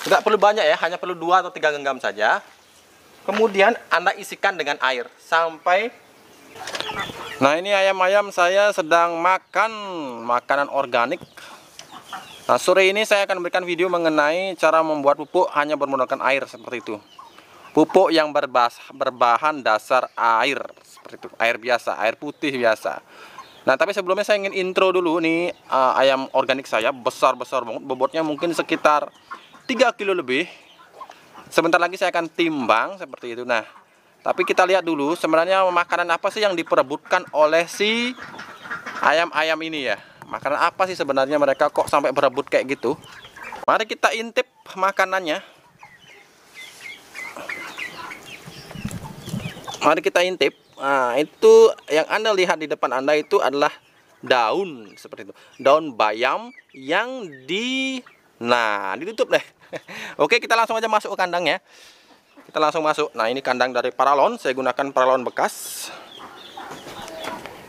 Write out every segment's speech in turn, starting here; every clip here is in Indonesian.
Nggak perlu banyak ya, hanya perlu 2 atau 3 genggam saja. Kemudian Anda isikan dengan air sampai. Nah, ini ayam-ayam saya sedang makan makanan organik. Nah, sore ini saya akan memberikan video mengenai cara membuat pupuk hanya menggunakan air seperti itu. Pupuk yang berbahan dasar air seperti itu, air biasa, air putih biasa. Nah, tapi sebelumnya saya ingin intro dulu nih, ayam organik saya besar-besar banget, bobotnya mungkin sekitar 3 kilo lebih. Sebentar lagi saya akan timbang seperti itu. Nah, tapi kita lihat dulu sebenarnya makanan apa sih yang diperebutkan oleh si ayam-ayam ini ya. Makanan apa sih sebenarnya mereka kok sampai berebut kayak gitu? Mari kita intip makanannya. Mari kita intip. Nah, itu yang Anda lihat di depan Anda itu adalah daun seperti itu. Daun bayam yang ditutup deh. Oke, kita langsung aja masuk ke kandang ya. Kita langsung masuk. Nah, ini kandang dari paralon. Saya gunakan paralon bekas.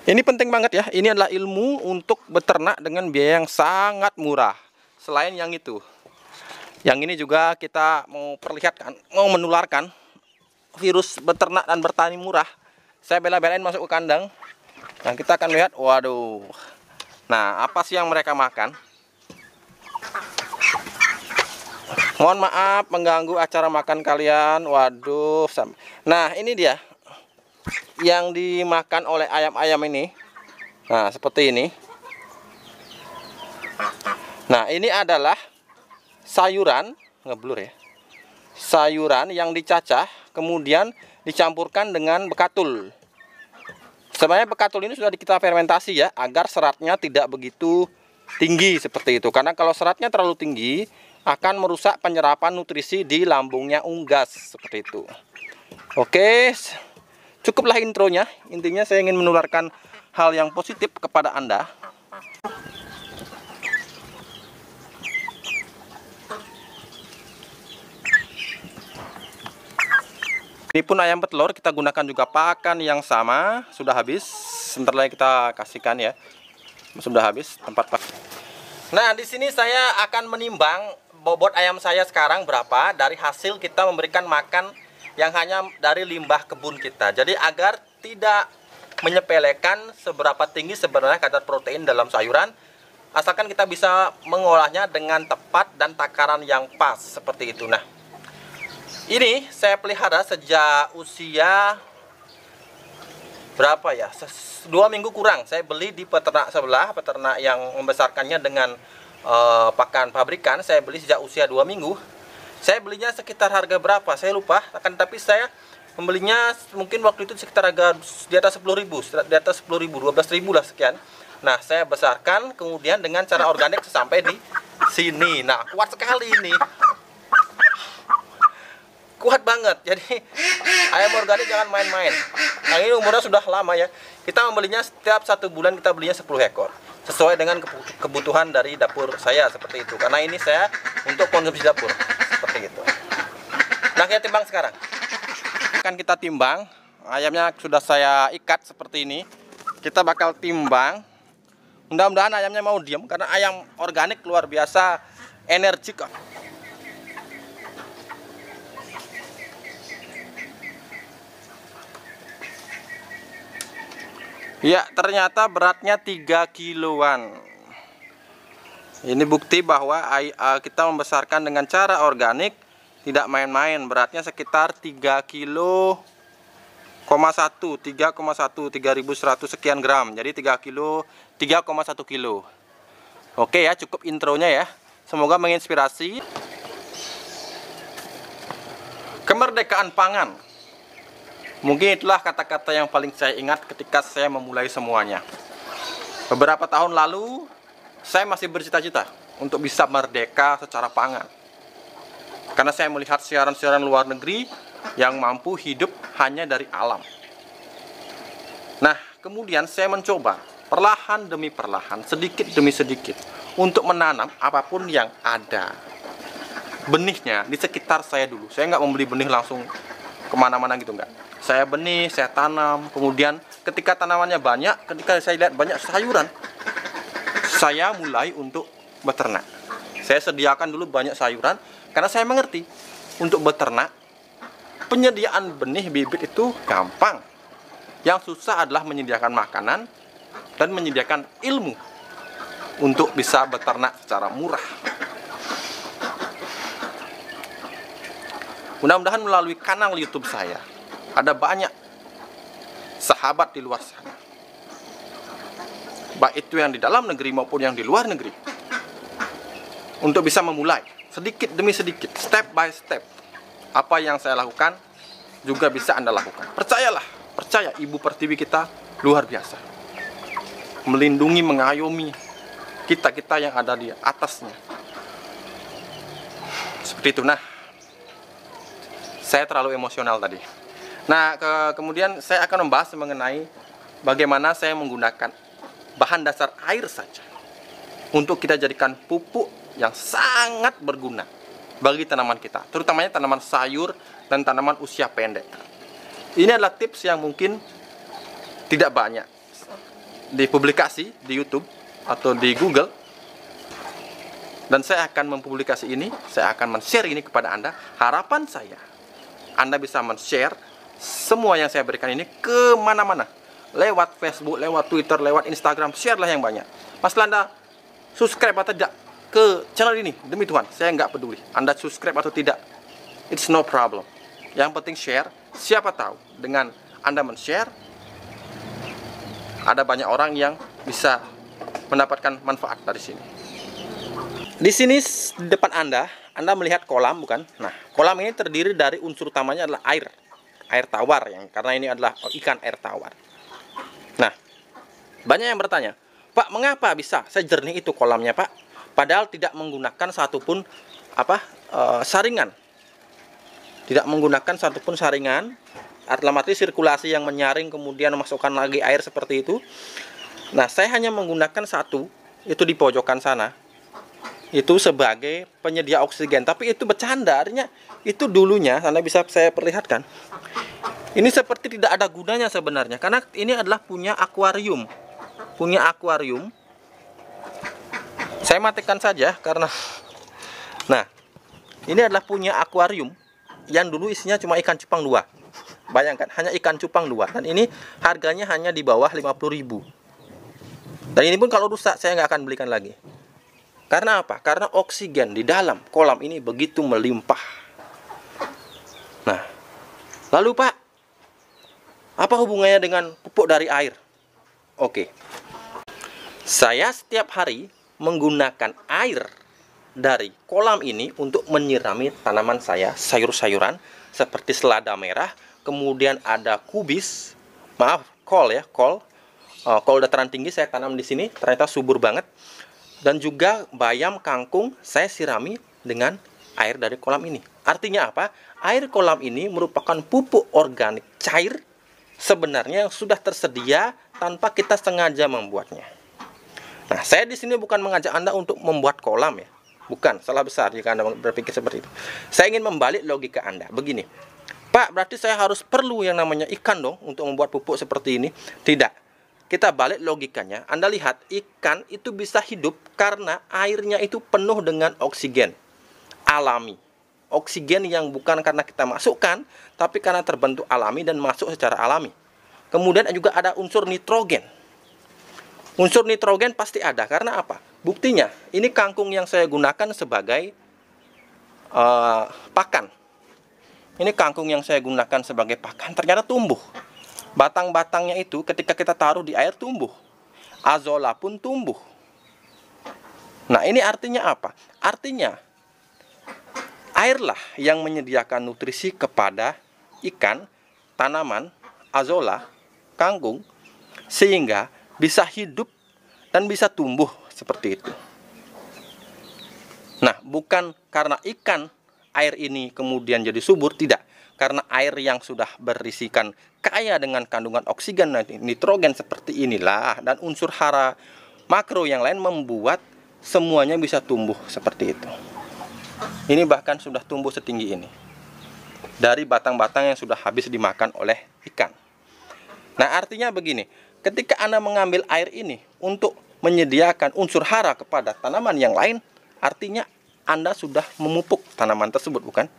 Ini penting banget ya. Ini adalah ilmu untuk beternak dengan biaya yang sangat murah. Selain yang itu, yang ini juga kita mau perlihatkan, mau menularkan virus beternak dan bertani murah. Saya bela-belain masuk ke kandang. Nah, kita akan lihat. Waduh. Nah, apa sih yang mereka makan? Mohon maaf mengganggu acara makan kalian. Waduh. Nah, ini dia yang dimakan oleh ayam-ayam ini. Nah, seperti ini. Nah, ini adalah sayuran, ngeblur ya. Sayuran yang dicacah kemudian dicampurkan dengan bekatul. Sebenarnya bekatul ini sudah kita fermentasi ya, agar seratnya tidak begitu tinggi seperti itu. Karena kalau seratnya terlalu tinggi akan merusak penyerapan nutrisi di lambungnya unggas seperti itu. Oke. Cukuplah intronya. Intinya saya ingin menularkan hal yang positif kepada Anda. Ini pun ayam petelur, kita gunakan juga pakan yang sama. Sudah habis. Sebentar lagi kita kasihkan ya. Sudah habis tempat pakan. Nah, di sini saya akan menimbang bobot ayam saya sekarang berapa dari hasil kita memberikan makan yang hanya dari limbah kebun kita. Jadi agar tidak menyepelekan seberapa tinggi sebenarnya kadar protein dalam sayuran, asalkan kita bisa mengolahnya dengan tepat dan takaran yang pas seperti itu. Nah, ini saya pelihara sejak usia berapa ya? 2 minggu kurang. Saya beli di peternak sebelah, peternak yang membesarkannya dengan pakan pabrikan. Saya beli sejak usia 2 minggu. Saya belinya sekitar harga berapa? Saya lupa. Tapi saya membelinya mungkin waktu itu sekitar harga di atas 10.000, di atas 10.000, 12.000 lah sekian. Nah, saya besarkan kemudian dengan cara organik sampai di sini. Nah, kuat sekali ini. Kuat banget. Jadi ayam organik jangan main-main. Nah, ini umurnya sudah lama ya. Kita membelinya setiap 1 bulan kita belinya 10 ekor. Sesuai dengan kebutuhan dari dapur saya seperti itu. Karena ini saya untuk konsumsi dapur. Seperti itu. Nah, kita timbang sekarang. Akan kita timbang. Ayamnya sudah saya ikat seperti ini. Kita bakal timbang. Mudah-mudahan ayamnya mau diam karena ayam organik luar biasa energik. Ya, ternyata beratnya 3 kiloan. Ini bukti bahwa kita membesarkan dengan cara organik, tidak main-main. Beratnya sekitar 3,1 sekian gram. Jadi 3,1 kilo. Oke ya, cukup intronya ya. Semoga menginspirasi. Kemerdekaan pangan. Mungkin itulah kata-kata yang paling saya ingat ketika saya memulai semuanya. Beberapa tahun lalu, saya masih bercita-cita untuk bisa merdeka secara pangan. Karena saya melihat siaran-siaran luar negeri yang mampu hidup hanya dari alam. Nah, kemudian saya mencoba perlahan demi perlahan, sedikit demi sedikit, untuk menanam apapun yang ada. Benihnya di sekitar saya dulu. Saya nggak membeli benih langsung kemana-mana gitu, nggak. Saya benih, saya tanam, kemudian ketika tanamannya banyak, ketika saya lihat banyak sayuran, saya mulai untuk beternak. Saya sediakan dulu banyak sayuran, Karena saya mengerti, untuk beternak, penyediaan benih bibit itu gampang. Yang susah adalah menyediakan makanan dan menyediakan ilmu untuk bisa beternak secara murah. Mudah-mudahan melalui kanal YouTube saya, ada banyak sahabat di luar sana, baik itu yang di dalam negeri maupun yang di luar negeri, untuk bisa memulai sedikit demi sedikit, step by step. Apa yang saya lakukan juga bisa Anda lakukan. Percayalah, percaya, Ibu Pertiwi kita luar biasa, melindungi, mengayomi kita-kita yang ada di atasnya. Seperti itu. Nah, saya terlalu emosional tadi. Nah, kemudian saya akan membahas mengenai bagaimana saya menggunakan bahan dasar air saja untuk kita jadikan pupuk yang sangat berguna bagi tanaman kita, terutamanya tanaman sayur dan tanaman usia pendek. Ini adalah tips yang mungkin tidak banyak dipublikasi di YouTube atau di Google, dan saya akan mempublikasi ini, saya akan men-share ini kepada Anda. Harapan saya, Anda bisa men-share semua yang saya berikan ini kemana-mana, lewat Facebook, lewat Twitter, lewat Instagram. Share-lah yang banyak. Masalah Anda subscribe atau tidak ke channel ini, demi Tuhan, saya nggak peduli Anda subscribe atau tidak, it's no problem. Yang penting share. Siapa tahu dengan Anda men-share, ada banyak orang yang bisa mendapatkan manfaat dari sini. Di sini di depan Anda melihat kolam, bukan? Nah, kolam ini terdiri dari unsur utamanya adalah air tawar, yang karena ini adalah ikan air tawar. Nah, banyak yang bertanya, Pak, mengapa bisa sejernih itu kolamnya, Pak? Padahal tidak menggunakan satupun saringan, tidak menggunakan satupun saringan, dalam arti sirkulasi yang menyaring kemudian memasukkan lagi air seperti itu. Nah, saya hanya menggunakan satu, itu di pojokan sana, itu sebagai penyedia oksigen. Tapi itu bercanda, artinya itu dulunya, Anda bisa saya perlihatkan, ini seperti tidak ada gunanya sebenarnya, karena ini adalah punya akuarium. Saya matikan saja karena, nah, ini adalah punya akuarium yang dulu isinya cuma ikan cupang 2. Bayangkan, hanya ikan cupang 2, dan ini harganya hanya di bawah 50.000. Dan ini pun kalau rusak saya nggak akan belikan lagi. Karena apa? Karena oksigen di dalam kolam ini begitu melimpah. Nah, lalu Pak, apa hubungannya dengan pupuk dari air? Oke, saya setiap hari menggunakan air dari kolam ini untuk menyirami tanaman saya, sayur-sayuran seperti selada merah, kemudian ada kubis, kol dataran tinggi saya tanam di sini, ternyata subur banget. Dan juga bayam, kangkung saya sirami dengan air dari kolam ini. Artinya apa? Air kolam ini merupakan pupuk organik cair sebenarnya yang sudah tersedia tanpa kita sengaja membuatnya. Nah, saya di sini bukan mengajak Anda untuk membuat kolam ya. Bukan, salah besar jika Anda berpikir seperti itu. Saya ingin membalik logika Anda. Begini, Pak, berarti saya harus perlu yang namanya ikan dong untuk membuat pupuk seperti ini? Tidak. Kita balik logikanya, Anda lihat ikan itu bisa hidup karena airnya itu penuh dengan oksigen alami. Oksigen yang bukan karena kita masukkan, tapi karena terbentuk alami dan masuk secara alami. Kemudian juga ada unsur nitrogen. Unsur nitrogen pasti ada, karena apa? Buktinya, ini kangkung yang saya gunakan sebagai pakan. Ini kangkung yang saya gunakan sebagai pakan, ternyata tumbuh. Batang-batangnya itu ketika kita taruh di air tumbuh. Azolla pun tumbuh. Nah, ini artinya apa? Artinya airlah yang menyediakan nutrisi kepada ikan, tanaman, azolla, kangkung, sehingga bisa hidup dan bisa tumbuh seperti itu. Nah, bukan karena ikan air ini kemudian jadi subur, tidak. Karena air yang sudah berisikan kaya dengan kandungan oksigen dan nitrogen seperti inilah, dan unsur hara makro yang lain membuat semuanya bisa tumbuh seperti itu. Ini bahkan sudah tumbuh setinggi ini dari batang-batang yang sudah habis dimakan oleh ikan. Nah, artinya begini, ketika Anda mengambil air ini untuk menyediakan unsur hara kepada tanaman yang lain, artinya Anda sudah memupuk tanaman tersebut, bukan?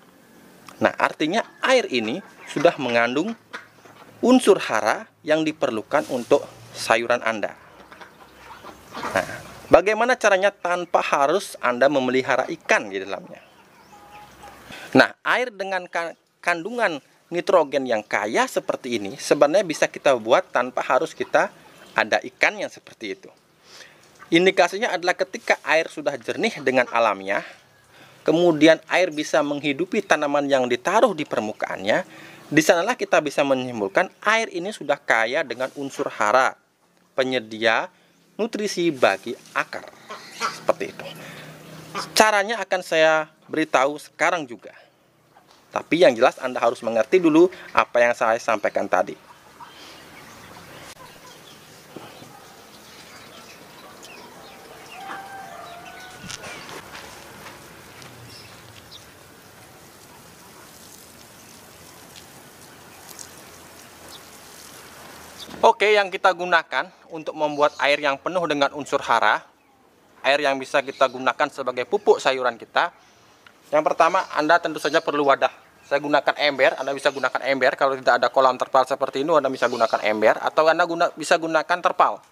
Nah, artinya air ini sudah mengandung unsur hara yang diperlukan untuk sayuran Anda. Nah, bagaimana caranya tanpa harus Anda memelihara ikan di dalamnya? Nah, air dengan kandungan nitrogen yang kaya seperti ini sebenarnya bisa kita buat tanpa harus kita ada ikan yang seperti itu. Indikasinya adalah ketika air sudah jernih dengan alamiah, kemudian air bisa menghidupi tanaman yang ditaruh di permukaannya, di sanalah kita bisa menyimpulkan air ini sudah kaya dengan unsur hara, penyedia nutrisi bagi akar. Seperti itu. Caranya akan saya beritahu sekarang juga. Tapi yang jelas Anda harus mengerti dulu apa yang saya sampaikan tadi. Oke, yang kita gunakan untuk membuat air yang penuh dengan unsur hara, air yang bisa kita gunakan sebagai pupuk sayuran kita. Yang pertama, Anda tentu saja perlu wadah. Saya gunakan ember, Anda bisa gunakan ember. Kalau tidak ada kolam terpal seperti ini, Anda bisa gunakan ember. Atau Anda bisa gunakan terpal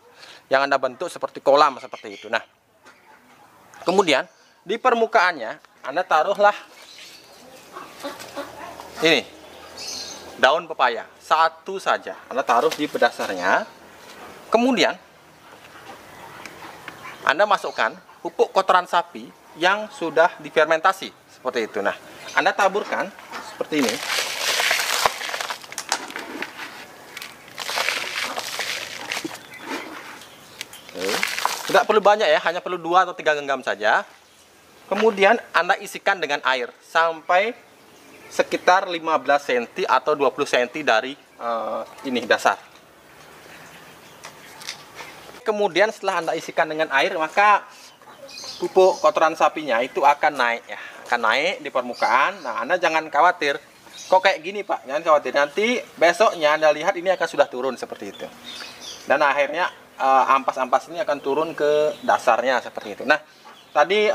yang Anda bentuk seperti kolam seperti itu. Nah, kemudian di permukaannya Anda taruhlah ini daun pepaya. Satu saja Anda taruh di dasarnya. Kemudian Anda masukkan pupuk kotoran sapi yang sudah difermentasi seperti itu. Nah, Anda taburkan seperti ini. Oke. Tidak perlu banyak ya, hanya perlu 2 atau 3 genggam saja. Kemudian Anda isikan dengan air sampai sekitar 15 cm atau 20 cm dari ini dasar. Kemudian setelah Anda isikan dengan air, maka pupuk kotoran sapinya itu akan naik ya, akan naik di permukaan. Nah, Anda jangan khawatir, kok kayak gini Pak, jangan khawatir. Nanti besoknya Anda lihat ini akan sudah turun seperti itu. Dan akhirnya ampas-ampas ini akan turun ke dasarnya seperti itu. Nah, tadi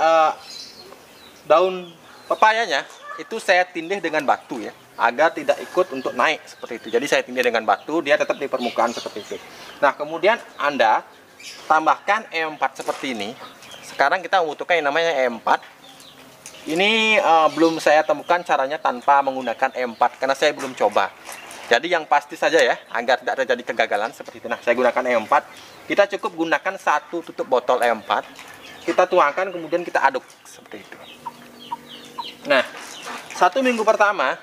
daun pepayanya itu saya tindih dengan batu ya, agar tidak ikut untuk naik seperti itu. Jadi saya tindih dengan batu, dia tetap di permukaan seperti itu. Nah, kemudian Anda tambahkan E4 seperti ini. Sekarang kita membutuhkan yang namanya E4. Ini belum saya temukan caranya tanpa menggunakan E4 karena saya belum coba. Jadi yang pasti saja ya, agar tidak terjadi kegagalan seperti itu. Nah, saya gunakan E4. Kita cukup gunakan 1 tutup botol E4. Kita tuangkan, kemudian kita aduk seperti itu. Nah, 1 minggu pertama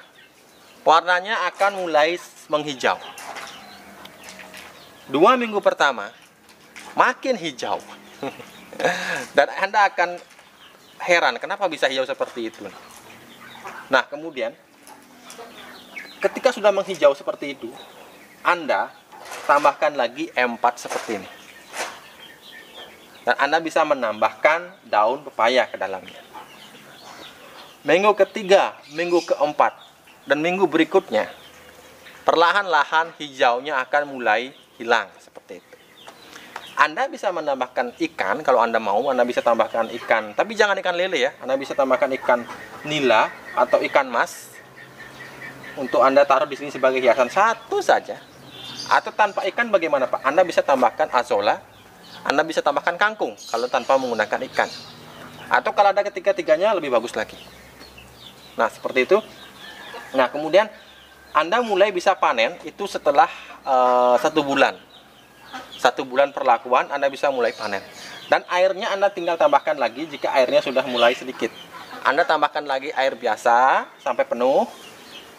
warnanya akan mulai menghijau. 2 minggu pertama makin hijau. Dan Anda akan heran kenapa bisa hijau seperti itu. Nah, kemudian ketika sudah menghijau seperti itu, Anda tambahkan lagi E4 seperti ini. Dan Anda bisa menambahkan daun pepaya ke dalamnya. Minggu ketiga, minggu keempat, dan minggu berikutnya, perlahan-lahan hijaunya akan mulai hilang seperti itu. Anda bisa menambahkan ikan, kalau Anda mau, Anda bisa tambahkan ikan, tapi jangan ikan lele ya. Anda bisa tambahkan ikan nila atau ikan mas untuk Anda taruh di sini sebagai hiasan, 1 saja. Atau tanpa ikan bagaimana Pak? Anda bisa tambahkan azolla, Anda bisa tambahkan kangkung kalau tanpa menggunakan ikan. Atau kalau ada ketiga-tiganya lebih bagus lagi. Nah, seperti itu. Nah, kemudian Anda mulai bisa panen itu setelah 1 bulan. 1 bulan perlakuan Anda bisa mulai panen. Dan airnya Anda tinggal tambahkan lagi jika airnya sudah mulai sedikit. Anda tambahkan lagi air biasa sampai penuh.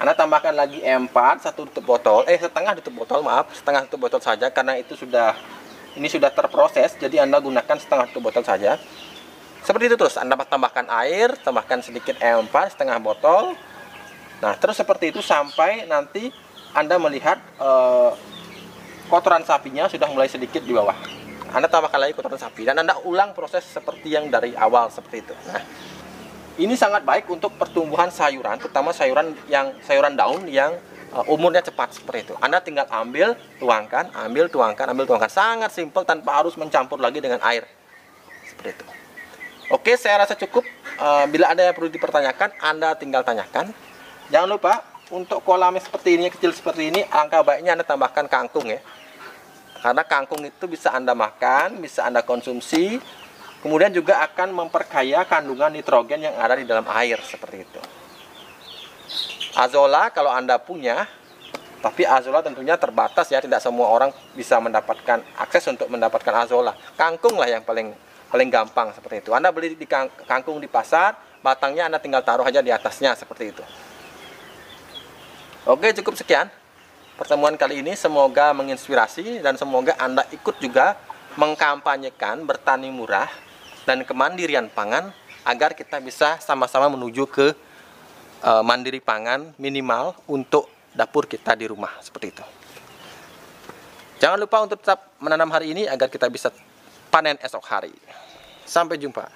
Anda tambahkan lagi E4 1 tutup botol, setengah tutup botol, maaf, setengah tutup botol saja karena itu ini sudah terproses, jadi Anda gunakan setengah tutup botol saja. Seperti itu terus, Anda tambahkan air, tambahkan sedikit E4 setengah botol. Nah, terus seperti itu sampai nanti Anda melihat kotoran sapinya sudah mulai sedikit di bawah. Anda tambahkan lagi kotoran sapi dan Anda ulang proses seperti yang dari awal seperti itu. Nah, ini sangat baik untuk pertumbuhan sayuran, terutama sayuran daun yang umurnya cepat seperti itu. Anda tinggal ambil, tuangkan, ambil, tuangkan, ambil, tuangkan. Sangat simpel tanpa harus mencampur lagi dengan air. Seperti itu. Oke, saya rasa cukup bila ada yang perlu dipertanyakan, Anda tinggal tanyakan. Jangan lupa untuk kolam seperti ini, kecil seperti ini, alangkah baiknya Anda tambahkan kangkung ya. Karena kangkung itu bisa Anda makan, bisa Anda konsumsi, kemudian juga akan memperkaya kandungan nitrogen yang ada di dalam air seperti itu. Azolla kalau Anda punya, tapi azolla tentunya terbatas ya, tidak semua orang bisa mendapatkan akses untuk mendapatkan azolla. Kangkung lah yang paling gampang seperti itu. Anda beli di kangkung di pasar, batangnya Anda tinggal taruh aja di atasnya seperti itu. Oke, cukup sekian pertemuan kali ini. Semoga menginspirasi dan semoga Anda ikut juga mengkampanyekan bertani murah dan kemandirian pangan agar kita bisa sama-sama menuju ke mandiri pangan minimal untuk dapur kita di rumah seperti itu. Jangan lupa untuk tetap menanam hari ini agar kita bisa panen esok hari. Sampai jumpa.